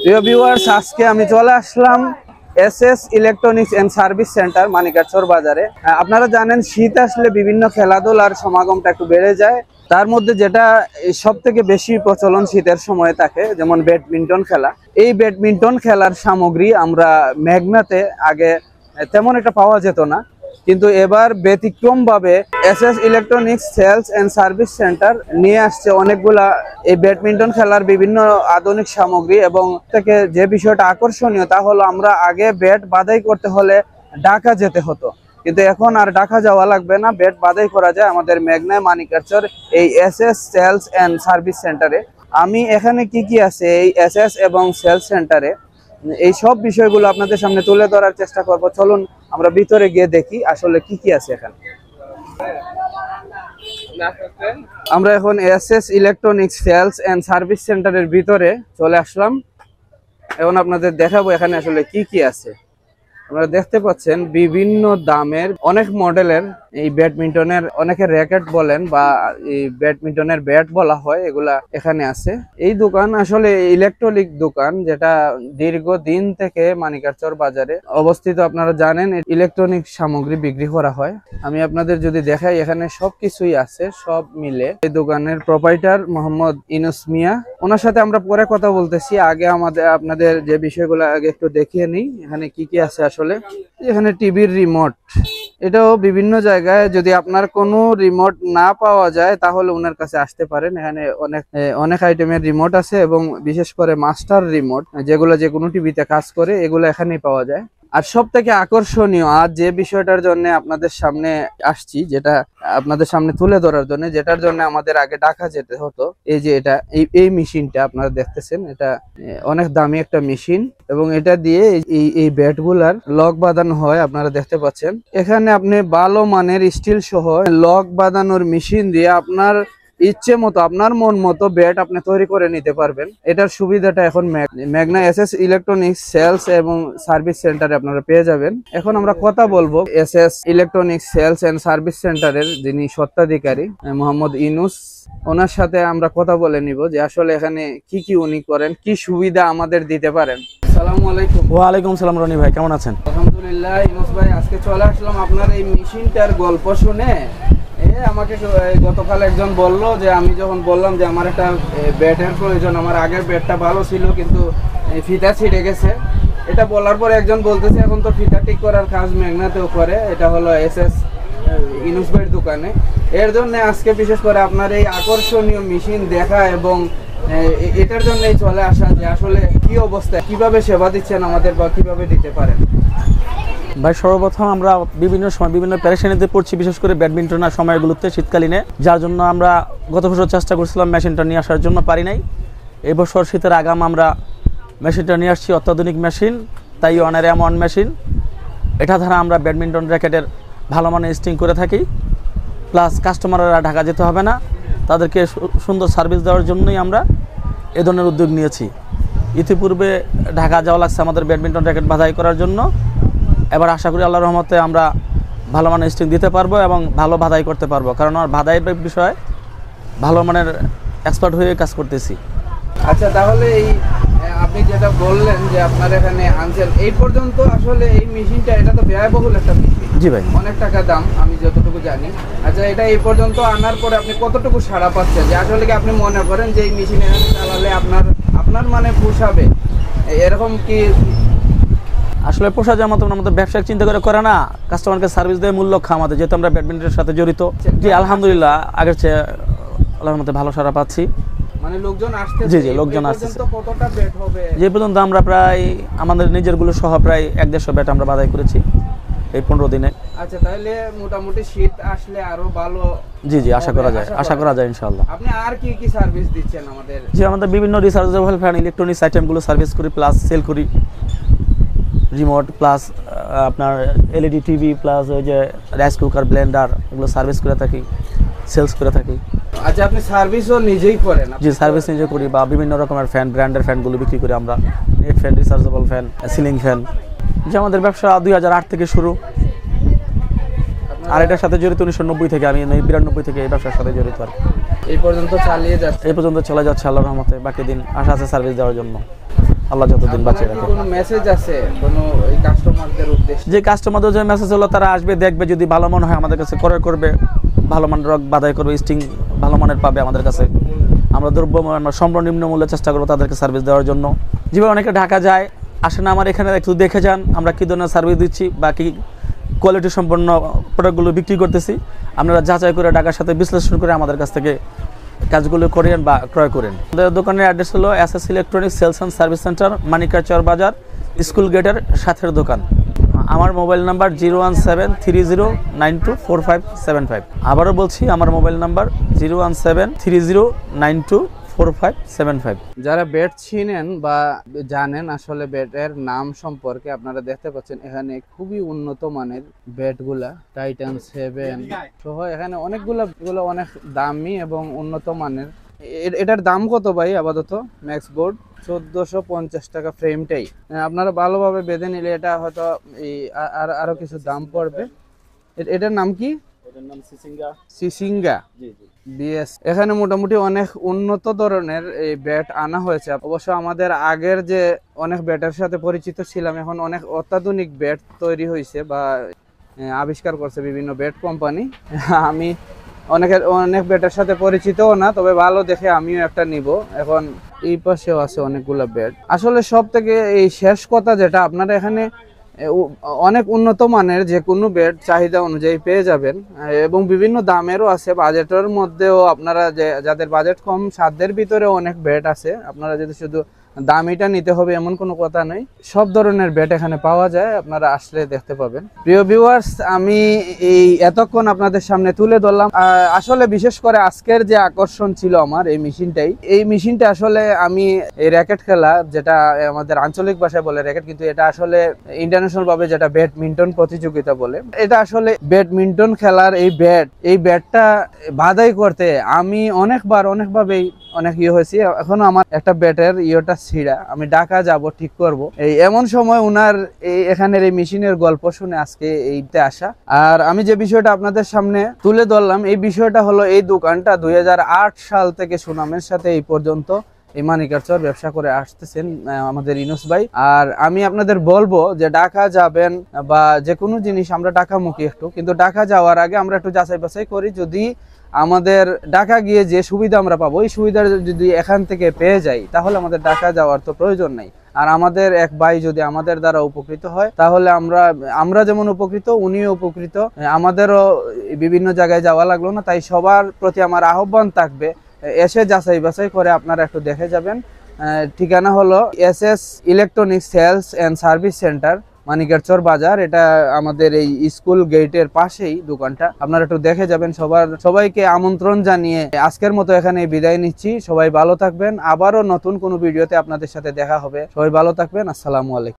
প্রিয় ভিউয়ার্স, আজকে আমি চলে আসলাম SS electronics and service centre Manikchar বাজারে। আপনারা জানেন শীত আসলে বিভিন্ন খেলাধুলার সমাগমটা একটু বেড়ে যায়। তার মধ্যে যেটা সব থেকে বেশি প্রচলন শীতের সময় থাকে, যেমন ব্যাডমিন্টন খেলা। এই ব্যাডমিন্টন খেলার সামগ্রী আমরা মেঘনাতে আগে তেমন একটা পাওয়া যেত না, কিন্তু এবার ব্যতিক্রম ভাবে SS electronics sales and service centre নিয়ে আসছে অনেকগুলা এই ব্যাডমিন্টন খেলার বিভিন্ন আধুনিক সামগ্রী। এবং থেকে যে বিষয়টা আকর্ষণীয় তা হলো, আমরা আগে ব্যাট বাদাই করতে হলে ঢাকা যেতে হতো, কিন্তু এখন আর ঢাকা যাওয়া লাগবে না, ব্যাট বাদাই করা যায় আমাদের মেঘনায় মানিকচর এই এসএস সেলস এন্ড সার্ভিস সেন্টারে। আমি এখানে কি কি আছে এই এসএস এবং সেলস সেন্টারে, এই সব বিষয়গুলো আপনাদের সামনে তুলে ধরার চেষ্টা করব। চলুন আমরা ভিতরে গিয়ে দেখি আসলে কি কি আছে এখানে। আমরা এখন SS electronics sales and service সেন্টারের ভিতরে চলে আসলাম। এখন আপনাদের দেখাবো এখানে আসলে কি কি আছে। আপনারা দেখতে পাচ্ছেন বিভিন্ন দামের অনেক মডেলের এই ব্যাডমিন্টনের, অনেকে র্যাকেট বলেন বা এই ব্যাডমিন্টনের ব্যাট বলা হয়, এগুলা এখানে আছে। এই দোকান আসলে ইলেকট্রনিক দোকান, যেটা দীর্ঘদিন থেকে মানিকচর বাজারে অবস্থিত। আপনারা জানেন ইলেকট্রনিক সামগ্রী বিক্রি করা হয়। আমি আপনাদের যদি দেখাই, এখানে সবকিছুই আছে, সব মিলে। এই দোকানের প্রোপাইটার মোহাম্মদ ইনুস মিয়া, ওনার সাথে আমরা পরে কথা বলতেছি। আগে আপনাদের যে বিষয়গুলো আগে একটু দেখিয়ে নিই এখানে কি কি আছে। আসলে এখানে টিভির রিমোট, এটাও বিভিন্ন জায়গায় যদি আপনার কোনো রিমোট না পাওয়া যায় তাহলে ওনার কাছে আসতে পারেন। এখানে অনেক আইটেমের রিমোট আছে, এবং বিশেষ করে মাস্টার রিমোট যেগুলো যে কোনো টিভিতে কাজ করে, এগুলো এখানেই পাওয়া যায়। আর সব থেকে আকর্ষণীয় আজ যে বিষয়টার জন্য আপনাদের সামনে আসছি, যেটা আপনাদের সামনে তুলে ধরার জন্য, যেটার জন্য আমাদের আগে ঢাকা যেতে হতো, এই যে এটা এই মেশিনটা আপনারা দেখতেছেন, এটা অনেক দামি একটা মেশিন, এবং এটা দিয়ে এই ব্যাট গুলার লক বাঁধানো হয়। আপনারা দেখতে পাচ্ছেন এখানে আপনি ভালো মানের স্টিল সহ লক বাঁধানোর মেশিন দিয়ে আপনার ইচ্ছে মতো, আপনার মন মতো ব্যাট আপনি তৈরি করে নিতে পারবেন। এটার সুবিধাটা এখন মেঘনা এসএস ইলেকট্রনিক্স সেলস এবং সার্ভিস সেন্টারে আপনারা পেয়ে যাবেন। এখন আমরা কথা বলবো SS electronics sales and service সেন্টারের যিনি স্বত্বাধিকারী মোহাম্মদ ইনুস, ওনার সাথে আমরা কথা বলে নিব যে আসলে এখানে কি কি উনি করেন, কি সুবিধা আমাদের দিতে পারেন। আসসালামু আলাইকুম। ওয়ালাইকুম সালাম রনি ভাই, কেমন আছেন? আলহামদুলিল্লাহ। ইনুস ভাই, আজকে চলে আসলাম আপনার এই মেশিনটার গল্প শুনে। আমাকে গতকাল একজন বললো যে, আমি যখন বললাম যে আমার একটা ব্যাটের প্রয়োজন, আমার আগের ব্যাটটা ভালো ছিল কিন্তু ফিতা ছিঁড়ে গেছে, এটা বলার পরে একজন বলতেছে এখন তো ফিতা ঠিক করার কাজ মেঘনাতেও করে, এটা হলো এসএস ইনুস ভাইয়ের দোকানে। এর জন্য আজকে বিশেষ করে আপনার এই আকর্ষণীয় মেশিন দেখা এবং এটার জন্যই চলে আসা, যে আসলে কি অবস্থা, কিভাবে সেবা দিচ্ছেন আমাদের বা কিভাবে দিতে পারেন। ভাই, সর্বপ্রথম আমরা বিভিন্ন সময় বিভিন্ন প্যারেশানিতে পড়ছি, বিশেষ করে ব্যাডমিন্টনের সময়গুলোতে শীতকালীনে, যার জন্য আমরা গত বছর চেষ্টা করছিলাম মেশিনটা নিয়ে আসার জন্য, পারি নাই। এই বছর শীতের আগাম আমরা মেশিনটা নিয়ে আসছি, অত্যাধুনিক মেশিন, তাই ওয়ানের M1 মেশিন। এটা দ্বারা আমরা ব্যাডমিন্টন র্যাকেটের ভালো মানের স্টিং করে থাকি, প্লাস কাস্টমাররা ঢাকা যেতে হবে না, তাদেরকে সুন্দর সার্ভিস দেওয়ার জন্যই আমরা এ ধরনের উদ্যোগ নিয়েছি। ইতিপূর্বে ঢাকা যাওয়া লাগছে আমাদের ব্যাডমিন্টন র্যাকেট বাছাই করার জন্য। এবার আশা করি আল্লাহর রহমতে আমরা ভালো মানের স্টিং দিতে পারবো এবং ভালো বাধাই করতে পারবো, কারণ আমার বাধাইয়ের বিষয়ে ভালো মানের এক্সপার্ট হয়ে কাজ করতেছি। আচ্ছা, তাহলে এই আপনি যেটা বললেন যে আপনার এখানে আনছেন, এই পর্যন্ত আসলে এই মেশিনটা, এটা তো ব্যয়বহুল একটা মেশিন। জি ভাই, অনেক টাকা দাম আমি যতটুকু জানি। আচ্ছা, এটা এই পর্যন্ত আনার পরে আপনি কতটুকু সাড়া পাচ্ছেন, যে আসলে কি আপনি মনে করেন যে এই মেশিন এখানে চালালে আপনার মানে পোষাবে, এরকম কি? আসলে পোষা যেমন আমাদের ব্যবসায়িক চিন্তা করে না, কাস্টমারকে সার্ভিস দেওয়ার মূল লক্ষ্য আমাদের, যেহেতু আমরা ব্যাডমিন্টনের সাথে জড়িত। জি আলহামদুলিল্লাহ, আগের চেয়ে আল্লাহর মধ্যে ভালো সাড়া পাচ্ছি। মানে লোকজন আসছে? জি জি, লোকজন আসছে। কতটা ব্যাট হবে? যে পর্যন্ত আমরা প্রায় আমাদের নিজেরগুলো সহ প্রায় 150 ব্যাট আমরা বাছাই করেছি এই 15 দিনে। আচ্ছা, তাহলে মোটামুটি শীত আসলে আরো ভালো। জি জি, আশা করা যায় ইনশাআল্লাহ। আপনি আর কি কি সার্ভিস দিচ্ছেন আমাদের? জি, আমাদের বিভিন্ন রিচার্জেবল ফ্যান, ইলেকট্রনিক্স আইটেমগুলো সার্ভিস করি, প্লাস সেল করি। রিমোট প্লাস আপনার এলইডি টিভি প্লাস ওই যে রাইস কুকার, ব্লেন্ডার, এগুলো সার্ভিস করে থাকি, সেলস করে থাকি। আচ্ছা, আপনি সার্ভিসও নিজেই করেন? জি, সার্ভিস নিজে করি, বা বিভিন্ন রকমের ফ্যান, ব্র্যান্ডের ফ্যানগুলো বিক্রি করি আমরা। Net fan, rechargeable fan, ceiling fan. যে আমাদের ব্যবসা 2008 থেকে শুরু, আর এটার সাথে জড়িত 1990 থেকে, আমি 92 থেকে এই ব্যবসার সাথে জড়িত। আর এই পর্যন্ত চালিয়ে যাচ্ছে? এই পর্যন্ত চলে যাচ্ছে আল্লাহর রহমতে। বাকি দিন আশা আছে সার্ভিস দেওয়ার জন্য। আল্লাহ যতদিন বাঁচিয়ে রাখে। কোনো মেসেজ আছে কোনো এই কাস্টমারদের উদ্দেশ্যে? যে কাস্টমারদের যে মেসেজ হলো, তারা আসবে, দেখবে, যদি ভালো মনে হয় আমাদের কাছে ক্রয় করবে, ভালো মানের রক বাদাই করবে, স্টিং ভালো মানের পাবে আমাদের কাছে। আমরা দ্রব্য সর্বনিম্ন মূল্যে চেষ্টা করবো তাদেরকে সার্ভিস দেওয়ার জন্য। যেভাবে অনেকে ঢাকা যায়, আসে না, আমার এখানে একটু দেখে যান আমরা কী ধরনের সার্ভিস দিচ্ছি বা কী কোয়ালিটি সম্পন্ন প্রোডাক্টগুলো বিক্রি করতেছি। আপনারা যাচাই করে ঢাকার সাথে বিশ্লেষণ করে আমাদের কাছ থেকে কাজগুলো করেন বা ক্রয় করেন। আমাদের দোকানের অ্যাড্রেস হলো SS electronics sales and service centre, Manikchar Bazar, school গেটের সাথের দোকান। আমার মোবাইল নাম্বার 01730924575। আবারও বলছি, আমার মোবাইল নাম্বার 01730924575। যারা বেড চিনেন বা জানেন আসলে বেডের নাম সম্পর্কে, আপনারা দেখতে পাচ্ছেন এখানে খুবই উন্নত মানের বেডগুলা, টাইটান 7 সহ এখানে অনেকগুলো অনেক দামি এবং উন্নত মানের। এটার দাম কত ভাই আপাতত? ম্যাক্স বোর্ড 1450 টাকা ফ্রেমটাই। আপনারা ভালোভাবে বেঁধে নিলে এটা হয়তো আরো কিছু দাম পড়বে। এটার নাম কি? সিসিঙ্গা বিএস। এখানে মোটামুটি অনেক উন্নত ধরনের এই ব্যাট আনা হয়েছে। অবশ্য আমাদের আগের যে অনেক ব্যাটের সাথে পরিচিত ছিলাম, এখন অনেক অত্যাধুনিক ব্যাট তৈরি হয়েছে বা আবিষ্কার করছে বিভিন্ন ব্যাট কোম্পানি। আমি অনেক ব্যাটের সাথে পরিচিতও না, তবে ভালো দেখে আমিও একটা নিব। এখন এই পাশেও আছে অনেকগুলো ব্যাট। আসলে সব থেকে এই শেষ কথা যেটা, আপনারা এখানে অনেক উন্নত মানের যে কোনো বেড চাহিদা অনুযায়ী পেয়ে যাবেন এবং বিভিন্ন দামেরও আছে, বাজেটের মধ্যেও। আপনারা যাদের বাজেট কম, সাধ্যের ভিতরে অনেক বেড আছে। আপনারা যদি শুধু দামিটা নিতে হবে এমন কোনো কথা নেই, সব ধরনের বেড এখানে পাওয়া যায়, আপনারা আসলে দেখতে পাবেন। প্রিয় ভিউয়ার্স, আমি এই এতক্ষণ আপনাদের সামনে তুলে ধরলাম। আসলে বিশেষ করে আজকের যে আকর্ষণ ছিল আমার এই মেশিনটা আসলে আমি এই র্যাকেট খেলা, যেটা আমাদের আঞ্চলিক ভাষায় বলে র্যাকেট, কিন্তু এটা আসলে ইন্টারন্যাশনাল ভাবে যেটা ব্যাডমিন্টন প্রতিযোগিতা বলে, এটা আসলে ব্যাডমিন্টন খেলার এই ব্যাটটা বাদাই করতে আমি অনেকভাবেই অনেক হয়েছি। এখনো আমার একটা ব্যাটের ইয়েটা ছিঁড়া, আমি ঢাকা যাব ঠিক করব। এই এমন সময় উনার এখানের এই মেশিনের গল্প শুনে আজকে এইতে আসা। আর আমি যে বিষয়টা আপনাদের সামনে তুলে ধরলাম, এই বিষয়টা হলো এই দোকানটা 2008 সাল থেকে সুনামের সাথে এই পর্যন্ত এই মানিকার চর ব্যবসা করে আসতেছেন আমাদের ইনুস ভাই। আর আমি আপনাদের বলবো যে ঢাকা যাবেন বা যে কোনো জিনিস, আমরা ঢাকামুখী একটু, কিন্তু ঢাকা যাওয়ার আগে আমরা একটু যাচাই বাছাই করি। যদি আমাদের ঢাকা গিয়ে যে সুবিধা আমরা পাবো, এই সুবিধা যদি এখান থেকে পেয়ে যাই, তাহলে আমাদের ঢাকা যাওয়ার তো প্রয়োজন নাই। আর আমাদের এক ভাই যদি আমাদের দ্বারা উপকৃত হয়, তাহলে আমরা যেমন উপকৃত, উনিও উপকৃত, আমাদেরও বিভিন্ন জায়গায় যাওয়া লাগলো না। তাই সবার প্রতি আমার আহ্বান থাকবে, এসে যাচাই বাছাই করে আপনারা একটু দেখে যাবেন। ঠিকানা হলো SS electronics sales and service centre, মানিকের চর বাজার। এটা আমাদের এই স্কুল গেটের পাশেই দোকানটা, আপনারা একটু দেখে যাবেন। সবাইকে আমন্ত্রণ জানিয়ে আজকের মতো এখানে বিদায় নিচ্ছি। সবাই ভালো থাকবেন, আবারও নতুন কোনো ভিডিওতে আপনাদের সাথে দেখা হবে। সবাই ভালো থাকবেন, আসসালামু আলাইকুম।